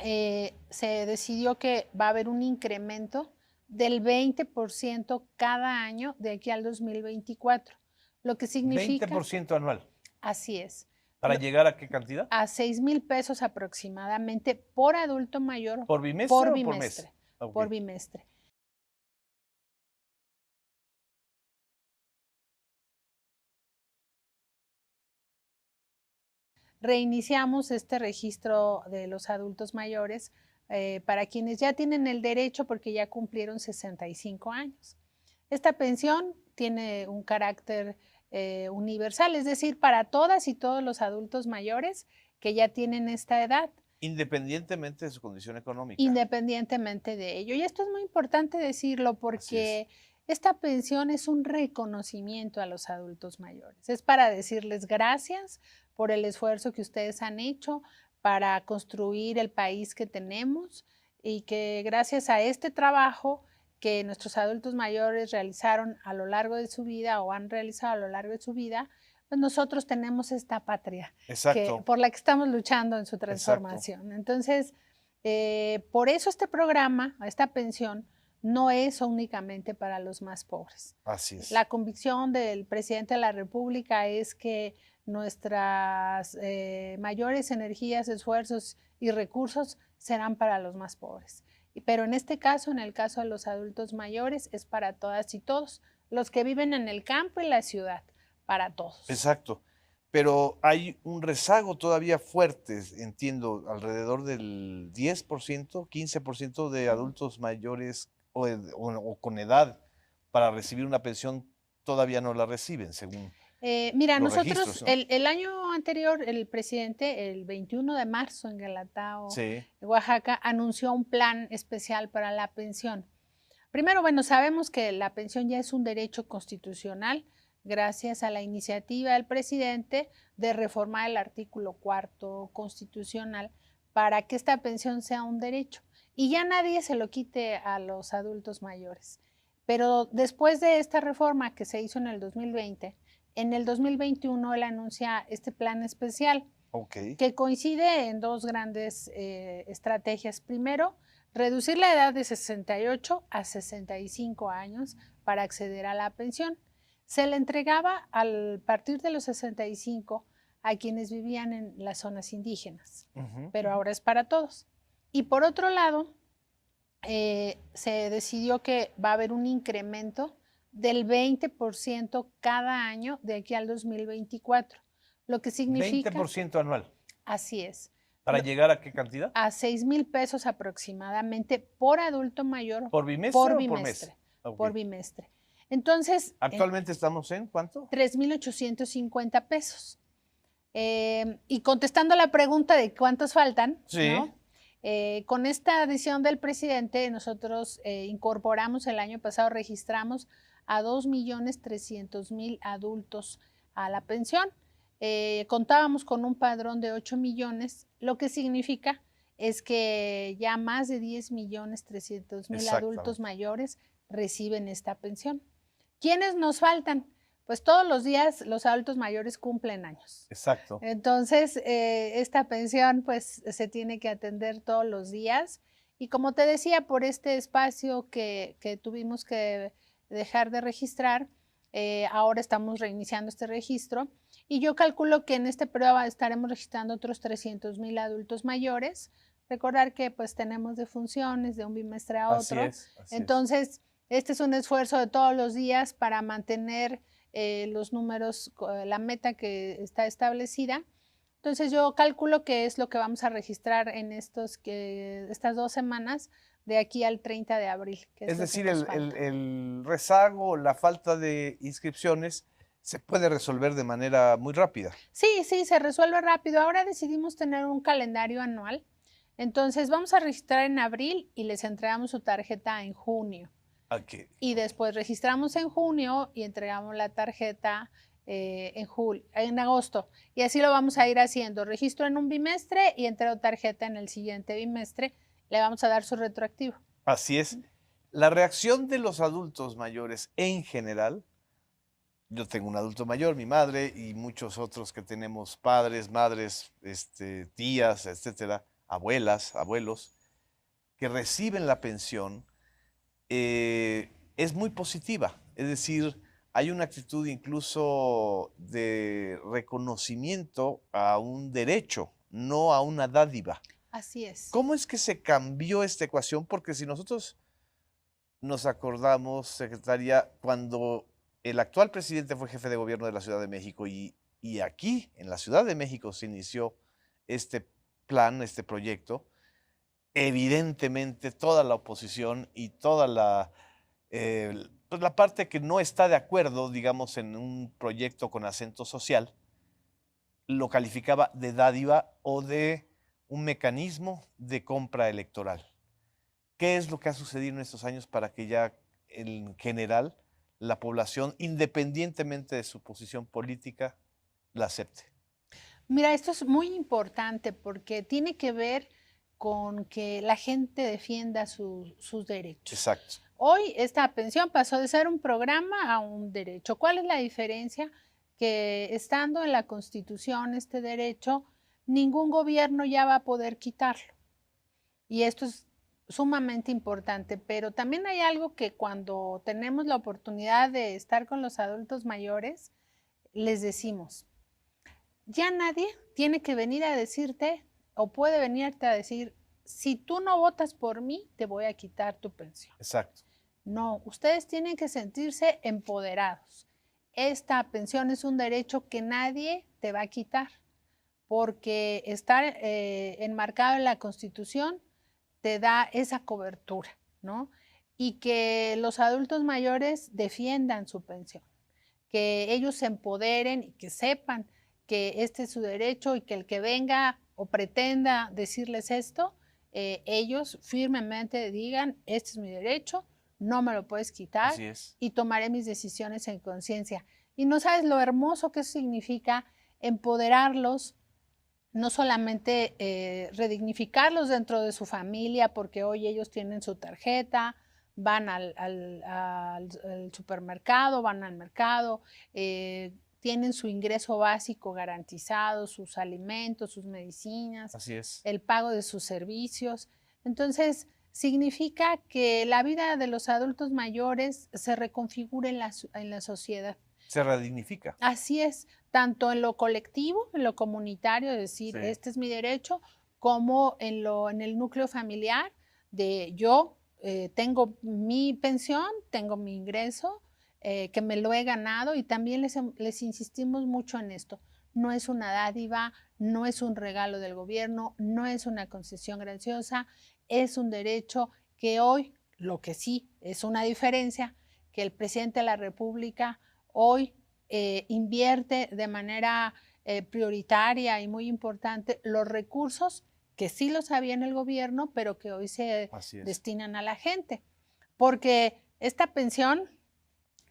se decidió que va a haber un incremento del 20% cada año de aquí al 2024, lo que significa... 20% anual. Así es. ¿Para llegar a qué cantidad? A 6,000 pesos aproximadamente por adulto mayor. ¿Por bimestre por o por bimestre, mes? Okay. por bimestre. Reiniciamos este registro de los adultos mayores para quienes ya tienen el derecho porque ya cumplieron 65 años. Esta pensión tiene un carácter universal, es decir, para todas y todos los adultos mayores que ya tienen esta edad. Independientemente de su condición económica. Independientemente de ello. Y esto es muy importante decirlo porque esta pensión es un reconocimiento a los adultos mayores. Es para decirles gracias por el esfuerzo que ustedes han hecho para construir el país que tenemos y que gracias a este trabajo que nuestros adultos mayores realizaron a lo largo de su vida o han realizado a lo largo de su vida, pues nosotros tenemos esta patria por la que estamos luchando en su transformación. Exacto. Entonces, por eso este programa, esta pensión, no es únicamente para los más pobres. Así es. La convicción del presidente de la República es que nuestras mayores energías, esfuerzos y recursos serán para los más pobres. Pero en este caso, en el caso de los adultos mayores, es para todas y todos, los que viven en el campo y la ciudad, para todos. Exacto. Pero hay un rezago todavía fuerte, entiendo, alrededor del 10%, 15% de adultos mayores o con edad para recibir una pensión todavía no la reciben, según mira, los nosotros registros, ¿no? el año anterior, el presidente, el 21 de marzo en Guelatao, sí. Oaxaca, anunció un plan especial para la pensión. Primero, bueno, sabemos que la pensión ya es un derecho constitucional gracias a la iniciativa del presidente de reformar el artículo 4 constitucional para que esta pensión sea un derecho y ya nadie se lo quite a los adultos mayores. Pero después de esta reforma que se hizo en el 2020, en el 2021 él anuncia este plan especial que coincide en dos grandes estrategias. Primero, reducir la edad de 68 a 65 años para acceder a la pensión. Se le entregaba a partir de los 65 a quienes vivían en las zonas indígenas, pero ahora es para todos. Y por otro lado, se decidió que va a haber un incremento del 20% cada año de aquí al 2024, lo que significa... 20% anual. Así es. ¿Para llegar a qué cantidad? A 6,000 pesos aproximadamente por adulto mayor. ¿Por bimestre o por mes? Por bimestre. Entonces... ¿Actualmente estamos en cuánto? 3,850 pesos. Y contestando la pregunta de cuántos faltan, ¿no? Con esta decisión del presidente, nosotros incorporamos el año pasado, registramos a 2,300,000 adultos a la pensión. Contábamos con un padrón de 8 millones, lo que significa es que ya más de 10,300,000 adultos mayores reciben esta pensión. ¿Quiénes nos faltan? Pues todos los días los adultos mayores cumplen años. Exacto. Entonces, esta pensión pues se tiene que atender todos los días. Y como te decía, por este espacio que tuvimos que dejar de registrar, ahora estamos reiniciando este registro. Y yo calculo que en este periodo estaremos registrando otros 300,000 adultos mayores. Recordar que pues tenemos defunciones de un bimestre a otro. Así Entonces, este es un esfuerzo de todos los días para mantener los números, la meta que está establecida. Entonces yo calculo que es lo que vamos a registrar en estas 2 semanas de aquí al 30 de abril. Que es decir, el rezago, la falta de inscripciones se puede resolver de manera muy rápida. Sí, se resuelve rápido. Ahora decidimos tener un calendario anual. Entonces vamos a registrar en abril y les entregamos su tarjeta en junio. Y después registramos en junio y entregamos la tarjeta en agosto. Y así lo vamos a ir haciendo. Registro en un bimestre y entrego tarjeta en el siguiente bimestre. Le vamos a dar su retroactivo. Así es. La reacción de los adultos mayores en general, yo tengo un adulto mayor, mi madre, y muchos otros que tenemos padres, madres, tías, etcétera, abuelas, abuelos, que reciben la pensión, es muy positiva. Es decir, hay una actitud incluso de reconocimiento a un derecho, no a una dádiva. Así es. ¿Cómo es que se cambió esta ecuación? Porque si nosotros nos acordamos, secretaria, cuando el actual presidente fue jefe de gobierno de la Ciudad de México y aquí, en la Ciudad de México, se inició este plan, este proyecto, evidentemente toda la oposición y toda pues la parte que no está de acuerdo, digamos, en un proyecto con acento social, lo calificaba de dádiva o de un mecanismo de compra electoral. ¿Qué es lo que ha sucedido en estos años para que ya en general la población, independientemente de su posición política, la acepte? Mira, esto es muy importante porque tiene que ver con que la gente defienda sus derechos. Exacto. Hoy esta pensión pasó de ser un programa a un derecho. ¿Cuál es la diferencia? Que estando en la Constitución este derecho, ningún gobierno ya va a poder quitarlo. Y esto es sumamente importante, pero también hay algo que cuando tenemos la oportunidad de estar con los adultos mayores, les decimos, ya nadie tiene que venir a decirte o puede venirte a decir, si tú no votas por mí, te voy a quitar tu pensión. Exacto. No, ustedes tienen que sentirse empoderados. Esta pensión es un derecho que nadie te va a quitar, porque estar enmarcado en la Constitución te da esa cobertura, ¿no? Y que los adultos mayores defiendan su pensión, que ellos se empoderen y que sepan que este es su derecho y que el que venga o pretenda decirles esto, ellos firmemente digan, este es mi derecho, no me lo puedes quitar Así es. y tomaré mis decisiones en conciencia. Y no sabes lo hermoso que eso significa empoderarlos, no solamente redignificarlos dentro de su familia, porque hoy ellos tienen su tarjeta, van al supermercado, van al mercado, tienen su ingreso básico garantizado, sus alimentos, sus medicinas, Así es. el pago de sus servicios. Entonces, significa que la vida de los adultos mayores se reconfigura en la sociedad. Se redignifica. Así es, tanto en lo colectivo, en lo comunitario, es decir, Sí. este es mi derecho, como en el núcleo familiar, de yo tengo mi pensión, tengo mi ingreso, que me lo he ganado, y también les insistimos mucho en esto. No es una dádiva, no es un regalo del gobierno, no es una concesión graciosa, es un derecho que hoy, lo que sí es una diferencia, que el presidente de la República hoy invierte de manera prioritaria y muy importante los recursos que sí los había en el gobierno, pero que hoy se destinan a la gente. Porque esta pensión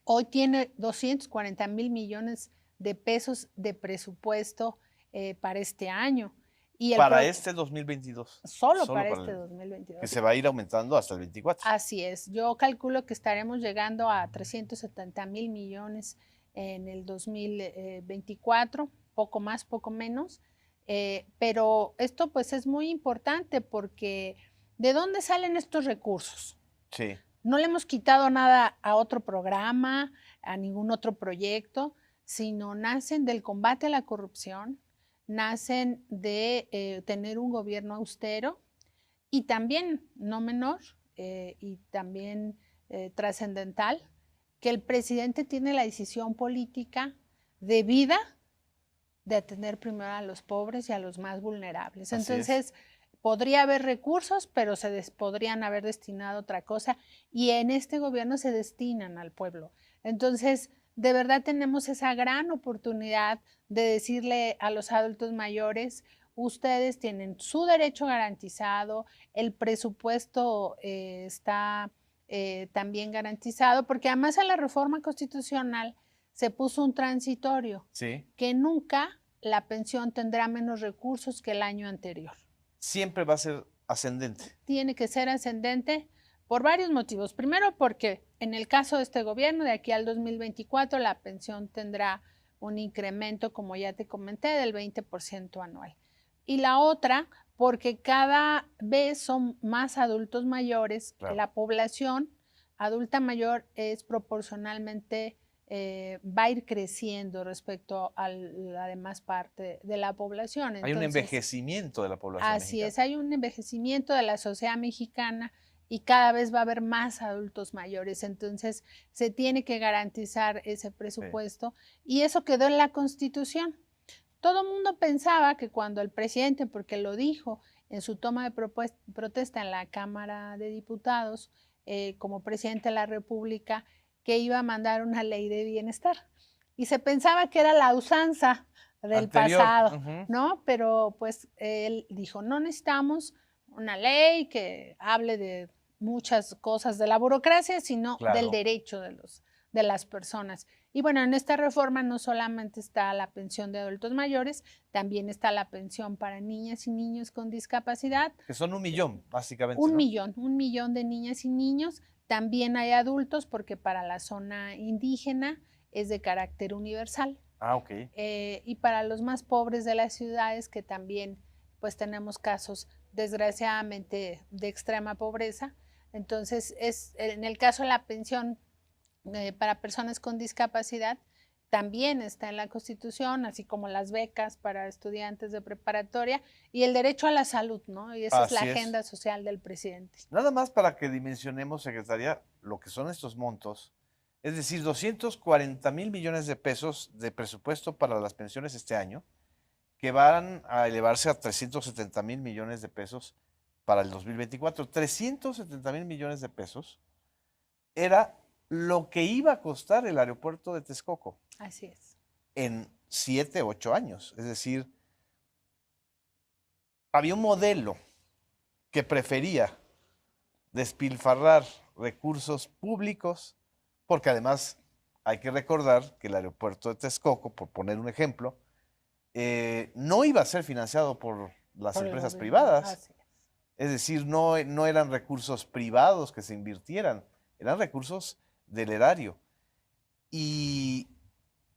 hoy tiene 240,000 millones de pesos de presupuesto para este año. Y para este 2022. Solo para este 2022. Que se va a ir aumentando hasta el 24. Así es. Yo calculo que estaremos llegando a 370,000 millones en el 2024, poco más, poco menos. Pero esto pues es muy importante porque ¿de dónde salen estos recursos? Sí. No le hemos quitado nada a otro programa, a ningún otro proyecto, sino nacen del combate a la corrupción, nacen de tener un gobierno austero y también, no menor, y también trascendental, que el presidente tiene la decisión política de vida de atender primero a los pobres y a los más vulnerables. Entonces, podría haber recursos, pero podrían haber destinado a otra cosa, y en este gobierno se destinan al pueblo. Entonces, de verdad tenemos esa gran oportunidad de decirle a los adultos mayores, ustedes tienen su derecho garantizado, el presupuesto está también garantizado, porque además en la reforma constitucional se puso un transitorio, que nunca la pensión tendrá menos recursos que el año anterior. Siempre va a ser ascendente. Tiene que ser ascendente por varios motivos. Primero, porque en el caso de este gobierno, de aquí al 2024, la pensión tendrá un incremento, como ya te comenté, del 20% anual. Y la otra, porque cada vez son más adultos mayores. Claro. La población adulta mayor es proporcionalmente, va a ir creciendo respecto a la demás parte de la población. Hay un Entonces, envejecimiento de la población así mexicana. es, hay un envejecimiento de la sociedad mexicana y cada vez va a haber más adultos mayores. Entonces, se tiene que garantizar ese presupuesto y eso quedó en la Constitución. Todo el mundo pensaba que cuando el presidente, porque lo dijo en su toma de protesta en la Cámara de Diputados, como presidente de la República, que iba a mandar una ley de bienestar. Y se pensaba que era la usanza del pasado, ¿no? Pero pues él dijo, no necesitamos una ley que hable de muchas cosas de la burocracia, sino del derecho de las personas. Y bueno, en esta reforma no solamente está la pensión de adultos mayores, también está la pensión para niñas y niños con discapacidad. Que son 1 millón, básicamente. Un millón de niñas y niños. También hay adultos porque para la zona indígena es de carácter universal. Ah, ok. Y para los más pobres de las ciudades, que también pues tenemos casos desgraciadamente de extrema pobreza. Entonces, en el caso de la pensión para personas con discapacidad, también está en la Constitución, así como las becas para estudiantes de preparatoria y el derecho a la salud, ¿no? Y esa es la agenda social del presidente. Nada más para que dimensionemos, secretaria, lo que son estos montos, es decir, 240,000 millones de pesos de presupuesto para las pensiones este año, que van a elevarse a 370,000 millones de pesos para el 2024. 370,000 millones de pesos era lo que iba a costar el aeropuerto de Texcoco. Así es. En 7, 8 años. Es decir, había un modelo que prefería despilfarrar recursos públicos, porque además hay que recordar que el aeropuerto de Texcoco, por poner un ejemplo, no iba a ser financiado por las empresas privadas. Así es decir, no eran recursos privados que se invirtieran, eran recursos del erario. Y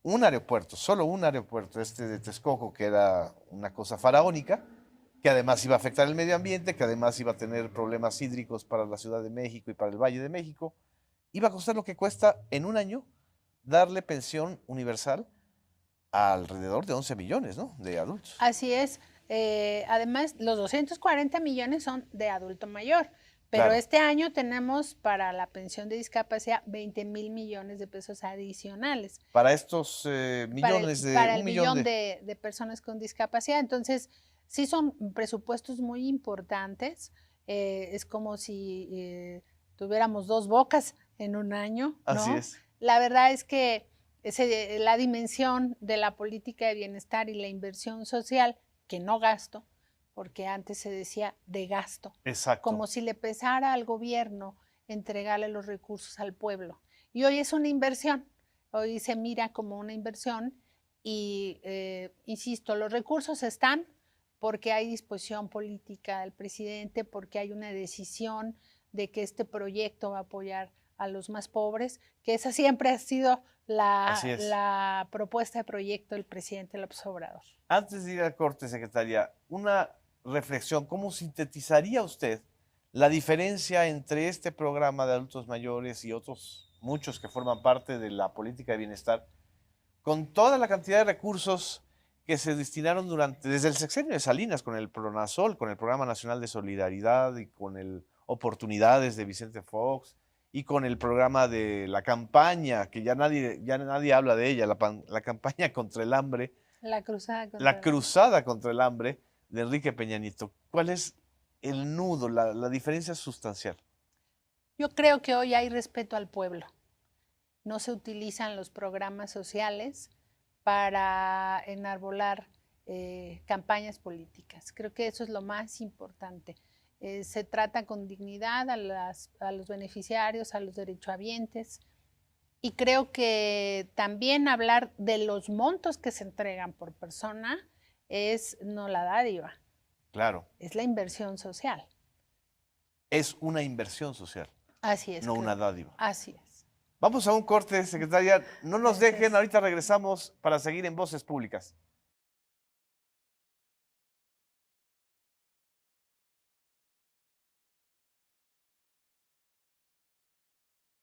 un aeropuerto, solo un aeropuerto, este de Texcoco, que era una cosa faraónica, que además iba a afectar el medio ambiente, que además iba a tener problemas hídricos para la Ciudad de México y para el Valle de México, iba a costar lo que cuesta en un año darle pensión universal a alrededor de 11 millones, ¿no?, de adultos. Así es. Además, los 240 millones son de adulto mayor, pero este año tenemos para la pensión de discapacidad 20,000 millones de pesos adicionales. Para estos millones para el millón de personas con discapacidad. Entonces, sí son presupuestos muy importantes. Es como si tuviéramos 2 bocas en un año, ¿no? Así es. La verdad es que la dimensión de la política de bienestar y la inversión social, que no gasto, porque antes se decía de gasto. Exacto. Como si le pesara al gobierno entregarle los recursos al pueblo. Y hoy es una inversión. Hoy se mira como una inversión y, insisto, los recursos están porque hay disposición política del presidente, porque hay una decisión de que este proyecto va a apoyar a los más pobres, que esa siempre ha sido la propuesta de proyecto del presidente López Obrador. Antes de ir al corte, secretaria, una reflexión, ¿cómo sintetizaría usted la diferencia entre este programa de adultos mayores y otros muchos que forman parte de la política de bienestar, con toda la cantidad de recursos que se destinaron desde el sexenio de Salinas, con el Pronasol, con el Programa Nacional de Solidaridad y con el Oportunidades de Vicente Fox, y con el programa de la campaña, que ya nadie habla de ella, la campaña contra el hambre, la cruzada contra el hambre de Enrique Peña Nieto? ¿Cuál es el nudo, la diferencia sustancial? Yo creo que hoy hay respeto al pueblo. No se utilizan los programas sociales para enarbolar campañas políticas. Creo que eso es lo más importante. Se trata con dignidad a los beneficiarios, a los derechohabientes. Y creo que también hablar de los montos que se entregan por persona es no la dádiva. Claro. Es la inversión social. Es una inversión social. Así es. No una dádiva. Así es. Vamos a un corte, secretaria. No nos dejen, ahorita regresamos para seguir en Voces Públicas.